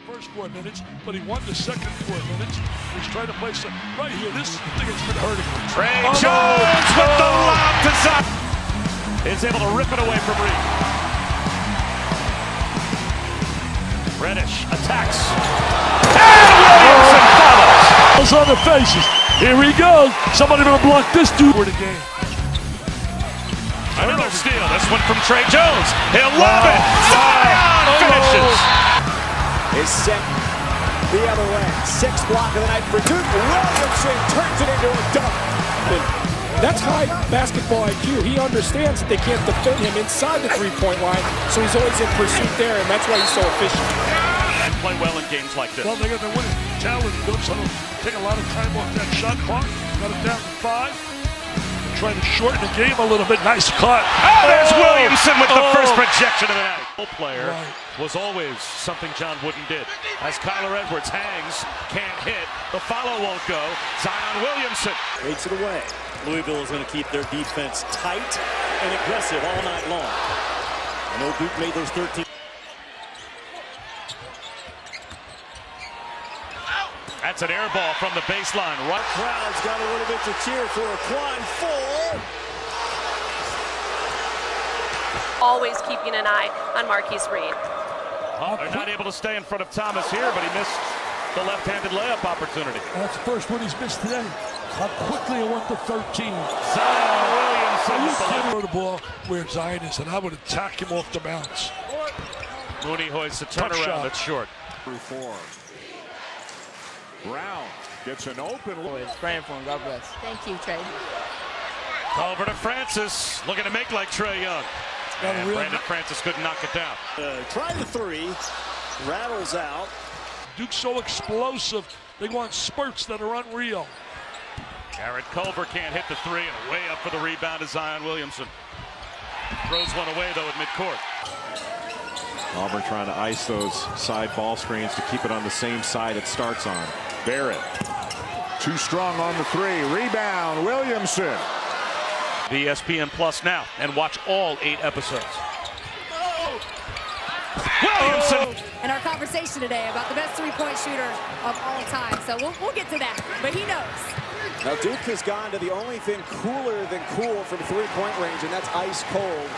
First 4 minutes, but he won the second 4 minutes. He's trying to play some right here. This thing has been hurting him. Trey Jones with the lob to Zion. Is able to rip it away from Reed. Reddish attacks. And Williamson follows. On the faces. Here he goes. Somebody gonna block this dude for the game. Another steal. This one from Trey Jones. He'll love it. Zion finishes. Is sent the other way. Sixth block of the night for Duke. Williamson turns it into a dunk. That's high basketball IQ. He understands that they can't defend him inside the three-point line, so he's always in pursuit there, and that's why he's so efficient. And play well in games like this. Well, they got the winning talent. So they'll take a lot of time off that shot clock. Got it down to 5. Trying to shorten the game a little bit. Nice cut. Oh, there's Williamson with the first projection of the night. Player Right. was always something John Wooden did. As Kyler Edwards hangs, can't hit. The follow won't go. Zion Williamson Takes it away. Louisville is going to keep their defense tight and aggressive all night long. I know Duke made those 13. That's an air ball from the baseline. Right. Crowd's got a little bit to cheer for. Quan full. Always keeping an eye on Marquise Reed. They're not able to stay in front of Thomas here, but he missed the left-handed layup opportunity. That's the first one he's missed today. How quickly it went to 13. Zion Williamson You with the can't throw the ball where Zion is, and I would attack him off the bounce. Mooney hoists a turnaround shot. that's short. Through 4. Brown gets an open look. Praying for him. God bless. Thank you, Trey. Over to Francis, looking to make like Trae Young. And Brandon Francis couldn't knock it down. Try the 3. Rattles out. Duke's so explosive. They want spurts that are unreal. Garrett Culver can't hit the 3, and way up for the rebound is Zion Williamson. Throws one away, though, at midcourt. Auburn trying to ice those side ball screens to keep it on the same side it starts on. Barrett, too strong on the 3. Rebound, Williamson. ESPN Plus now, and watch all 8 episodes. Williamson! And our conversation today about the best three-point shooter of all time. So we'll get to that, but he knows. Now Duke has gone to the only thing cooler than cool from three-point range, and that's ice cold.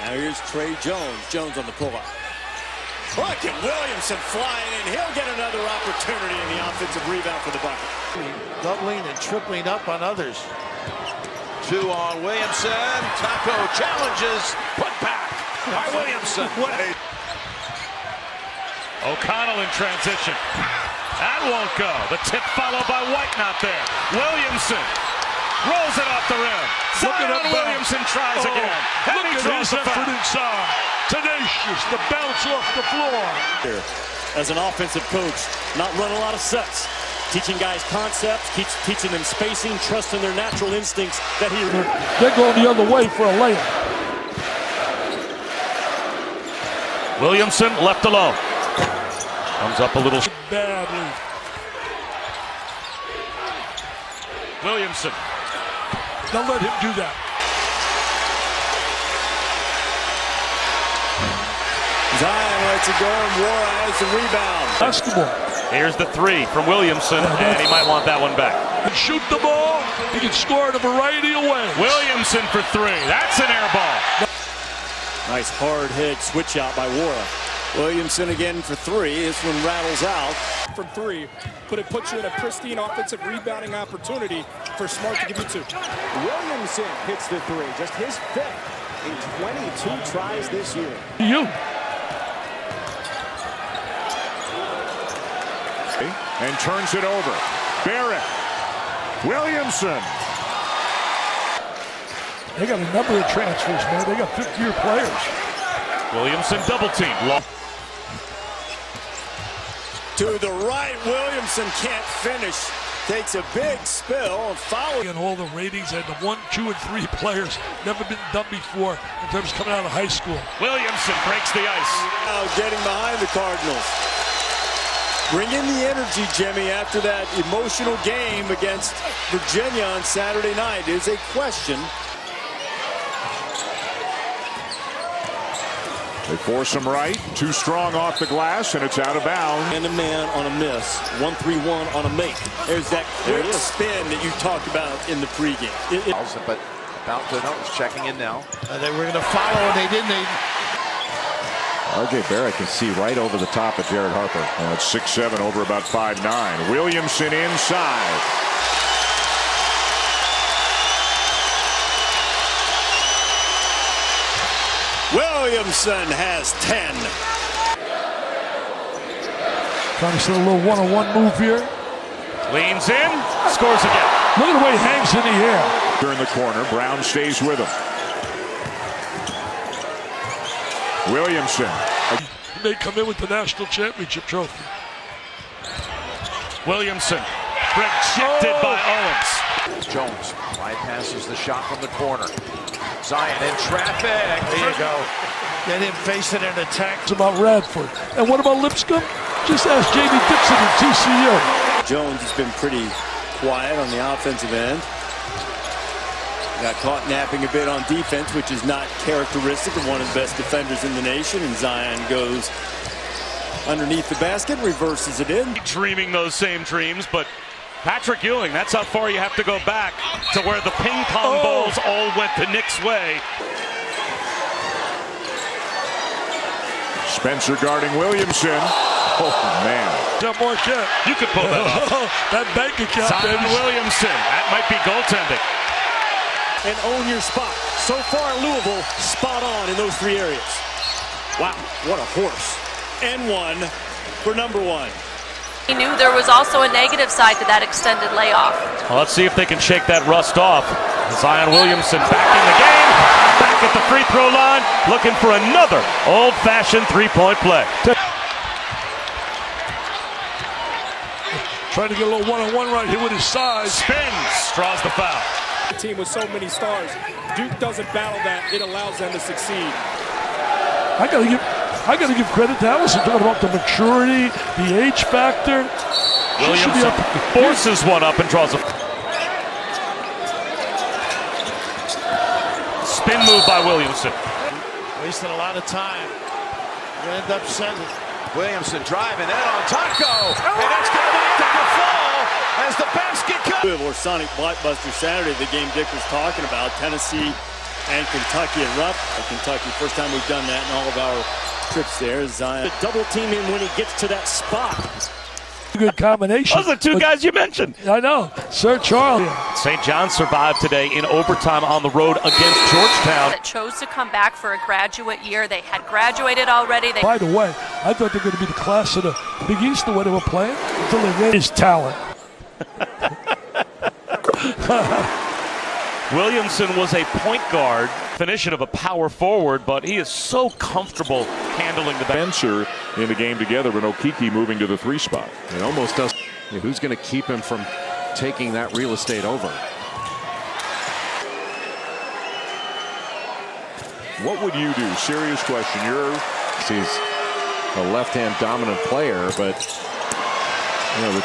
Now here's Trey Jones. Jones on the pull-up. Look at Williamson flying in. He'll get another opportunity in the offensive rebound for the bucket. Doubling and tripling up on others. 2 on Williamson. Taco challenges. Put back by Williamson. O'Connell in transition. That won't go. The tip followed by White not there. Williamson rolls it off the rim. Zion Williamson tries again. Look at his effort inside. Tenacious, the bounce off the floor. As an offensive coach, not run a lot of sets. Teaching guys concepts, teaching them spacing, trusting their natural instincts that he... They're going the other way for a layup. Williamson left alone. Comes up a little Badly. Williamson. Don't let him do that. Zion lets it go, and Wara has the rebound. Basketball. Here's the 3 from Williamson, and he might want that one back. He can shoot the ball. He can score in a variety of ways. Williamson for 3. That's an air ball. Nice hard head switch out by Wara. Williamson again for 3. This one rattles out. From 3, but it puts you in a pristine offensive rebounding opportunity for Smart to give you 2. Williamson hits the 3, just his 5th in 22 tries this year. You. And turns it over. Barrett. Williamson. They got a number of transfers, man. They got 5th-year players. Williamson double team. To the right, Williamson can't finish. Takes a big spill and foul. And all the ratings and the 1, 2, and 3 players never been done before in terms of coming out of high school. Williamson breaks the ice. Now getting behind the Cardinals. Bring in the energy, Jimmy, after that emotional game against Virginia on Saturday night is a question. They force him right. Too strong off the glass, and it's out of bounds. And a man on a miss. 1-3-1 on a make. There's that quick spin that you talked about in the pregame. But about to know, he's checking in now. They were going to follow, and they didn't. R.J. Barrett can see right over the top of Jared Harper. Now it's 6'7", over about 5'9". Williamson inside. Williamson has 10. Trying to set a little one-on-one move here. Leans in, scores again. Look at the way he hangs in the air. In the corner, Brown stays with him. Williamson. He may come in with the national championship trophy. Williamson rejected by Owens. Jones bypasses the shot from the corner. Zion in traffic. There you go. Get him facing an attack. It's about Radford. And what about Lipscomb? Just ask Jamie Dixon at TCU. Jones has been pretty quiet on the offensive end. Got caught napping a bit on defense, which is not characteristic of one of the best defenders in the nation. And Zion goes underneath the basket, reverses it in. Dreaming those same dreams, but Patrick Ewing, that's how far you have to go back to where the ping pong balls all went the Knicks' way. Spencer guarding Williamson. Oh, man. Jeff Marquette. You could pull that off. That bank account, Zion baby. Williamson, that might be goaltending. And own your spot. So far, Louisville spot on in those three areas. Wow, what a horse. And one for number one. He knew there was also a negative side to that extended layoff. Well, let's see if they can shake that rust off. Zion Williamson back in the game, back at the free throw line, looking for another old-fashioned three-point play. Trying to get a little one-on-one right here with his size. Spins, draws the foul. A team with so many stars, Duke doesn't battle that. It allows them to succeed. I gotta give credit to Allison talking about the maturity, the age factor. Williamson forces one up and draws a spin move by Williamson. Wasting a lot of time. You're gonna end up sending. Williamson driving in on Taco, and it's going to be able to fall as the basket comes. Or Sonic Blockbuster Saturday, the game Dick was talking about, Tennessee and Kentucky at Rupp. Kentucky, first time we've done that in all of our trips there. Zion. Double team him when he gets to that spot. Good combination. Those are the two guys you mentioned. I know. Sir Charlie. St. John survived today in overtime on the road against Georgetown. That chose to come back for a graduate year. They had graduated already. By the way, I thought they were going to be the class of the Big East the way they were playing until they read his talent. Williamson was a point guard, definition of a power forward, but he is so comfortable handling the Spencer in the game together, but Okiki moving to the 3 spot. It almost does. Who's going to keep him from taking that real estate over? What would you do? Serious question. He's a left-hand dominant player, but you know,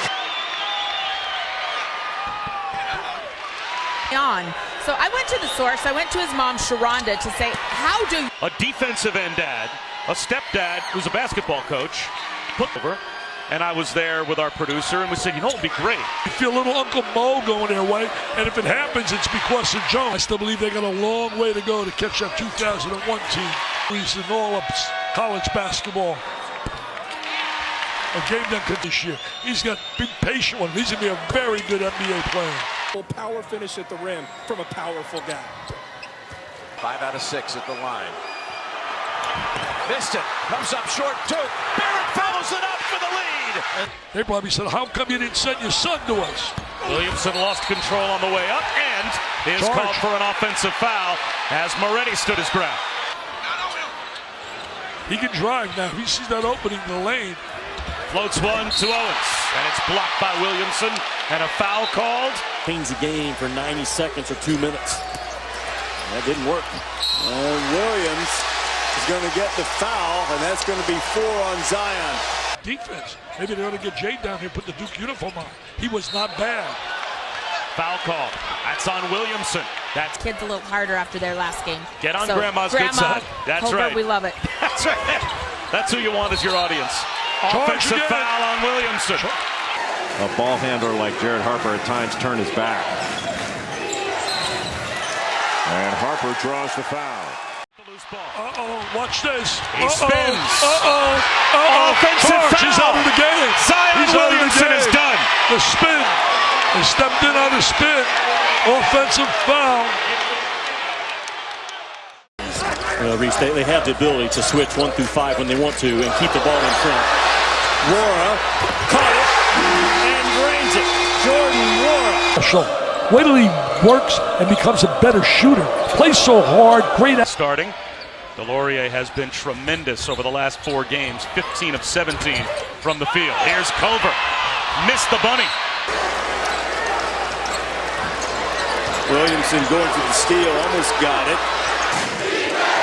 So I went to the source. I went to his mom, Sharonda, to say, how do you... A defensive end dad, a stepdad who's a basketball coach, put over, and I was there with our producer, and we said, you know, it'd be great. You feel a little Uncle Mo going their way, and if it happens, it's because of Jones. I still believe they got a long way to go to catch that 2001 team. He's in all of college basketball. A game that could this year. He's got big patient one. He's going to be a very good NBA player. Power finish at the rim from a powerful guy. 5 out of 6 at the line. Missed it. Comes up short, too. Barrett follows it up for the lead. They probably said, how come you didn't send your son to us? Williamson lost control on the way up and is called for an offensive foul as Moretti stood his ground. He can drive now. He sees that opening in the lane. Floats one to Owens, and it's blocked by Williamson, and a foul called. Change the game for 90 seconds or 2 minutes. That didn't work. And Williams is going to get the foul, and that's going to be 4 on Zion. Defense. Maybe they ought to get Jay down here and put the Duke uniform on. He was not bad. Foul call. That's on Williamson. That's Kids a little harder after their last game. Get on Grandma's good side. That's right. We love it. That's who you want as your audience. Charge Offensive again. foul on Williamson. A ball handler like Jared Harper at times turned his back. And Harper draws the foul. Watch this. He spins. Offensive foul. He's out of the game. Zion He's out of the Williamson game. is done. The spin. He stepped in on the spin. Offensive foul. Reese, they have the ability to switch 1 through 5 when they want to and keep the ball in front. Wara caught it and drains it. Jordan Wara. Wait till he works and becomes a better shooter. Plays so hard. Great. Starting. Delorier has been tremendous over the last 4 games. 15 of 17 from the field. Here's Culver. Missed the bunny. Williamson going for the steal. Almost got it.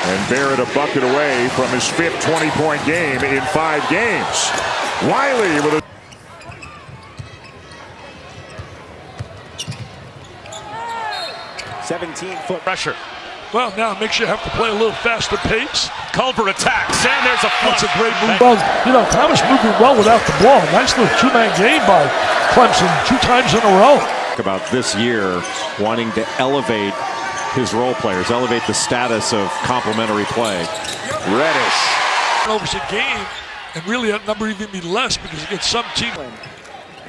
And Barrett a bucket away from his 5th 20-point game in 5 games. Wiley with a 17-foot pressure. Well, now it makes you have to play a little faster pace. Culver attacks, and there's a flush. That's a great move. Well, Thomas moving well without the ball. Nice little 2-man game by Clemson 2 times in a row. About this year wanting to elevate his role players, elevate the status of complementary play. Reddish. Over a game, and really that number even be less because against some team.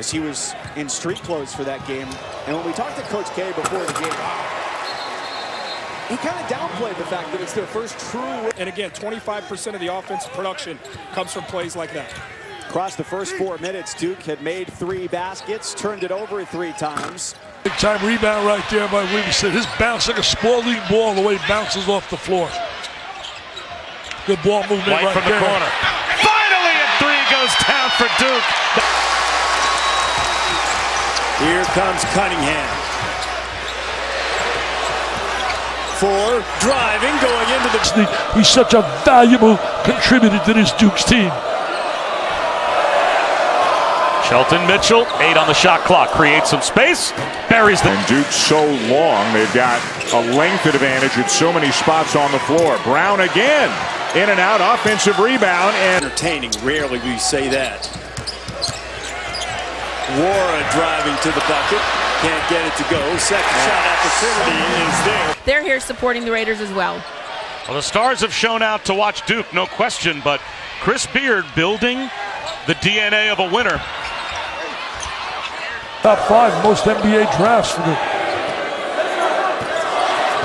as he was in street clothes for that game. And when we talked to Coach K before the game, he kind of downplayed the fact that it's their first true. And again, 25% of the offensive production comes from plays like that. Across the first 4 minutes, Duke had made 3 baskets, turned it over 3 times. Big time rebound right there by Williamson. His bounce like a Spalding ball the way it bounces off the floor. Good ball movement right from the there. corner. Finally a 3 goes down for Duke. Here comes Cunningham. 4, driving, going into the... He's such a valuable contributor to this Duke's team. Shelton Mitchell, 8 on the shot clock, creates some space, buries the... And Duke's so long, they've got a length advantage at so many spots on the floor. Brown again, in and out, offensive rebound, and... Entertaining, rarely we say that. Wara driving to the bucket, can't get it to go. Second shot opportunity is there. They're here supporting the Raiders as well. Well, the Stars have shown out to watch Duke, no question, but Chris Beard building the DNA of a winner. Top 5 most NBA drafts for the...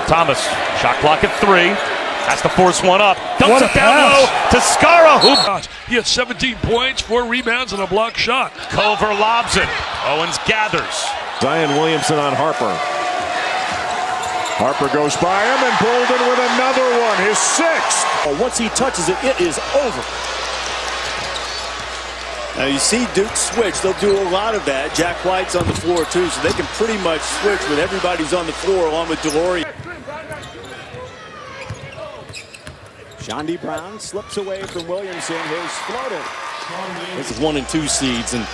Thomas, shot clock at 3, has to force one up. Dumps it down low to Skara. He had 17 points, 4 rebounds, and a block shot. Culver lobs it. Owens gathers. Zion Williamson on Harper. Harper goes by him and Bolden with another one, his 6th. Once he touches it, it is over. Now you see Duke switch. They'll do a lot of that. Jack White's on the floor too, so they can pretty much switch with everybody's on the floor along with Delorier. Shondi Brown slips away from Williamson, his floater. This is 1 and 2 seeds, and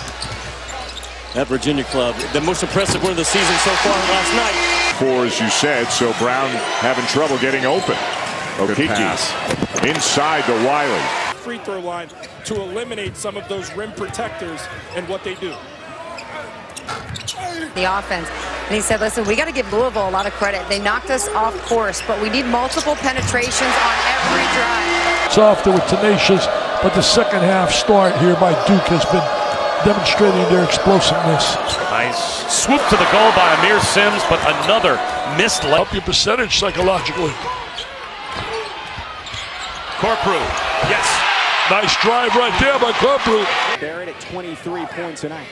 that Virginia club, the most impressive win of the season so far last night. 4, as you said, so Brown having trouble getting open. Okiki inside to Wiley. Free throw line to eliminate some of those rim protectors and what they do. The offense. And he said, listen, we got to give Louisville a lot of credit. They knocked us off course, but we need multiple penetrations on every drive. Softer with tenacious, but the second half start here by Duke has been demonstrating their explosiveness. Nice swoop to the goal by Amir Sims, but another missed layup. Help your percentage psychologically. Corprew, yes. Nice drive right there by Corprew. Barrett at 23 points tonight.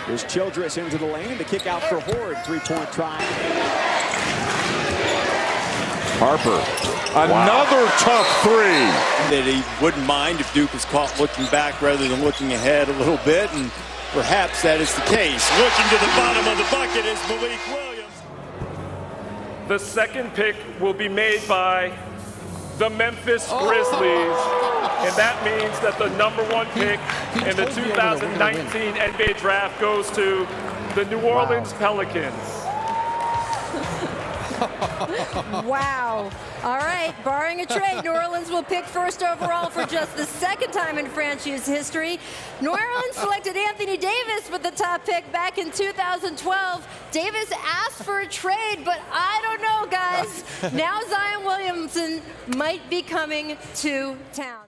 There's Childress into the lane. The kick out for Horde. 3-point try. Harper, another tough 3. That he wouldn't mind if Duke was caught looking back rather than looking ahead a little bit, and perhaps that is the case. Looking to the bottom of the bucket is Malik Williams. The second pick will be made by the Memphis Grizzlies, and that means that the #1 pick in the 2019 NBA draft goes to the New Orleans Pelicans. Wow. All right, barring a trade, New Orleans will pick first overall for just the second time in franchise history. New Orleans selected Anthony Davis with the top pick back in 2012. Davis asked for a trade, but I don't know, guys. Now Zion Williamson might be coming to town.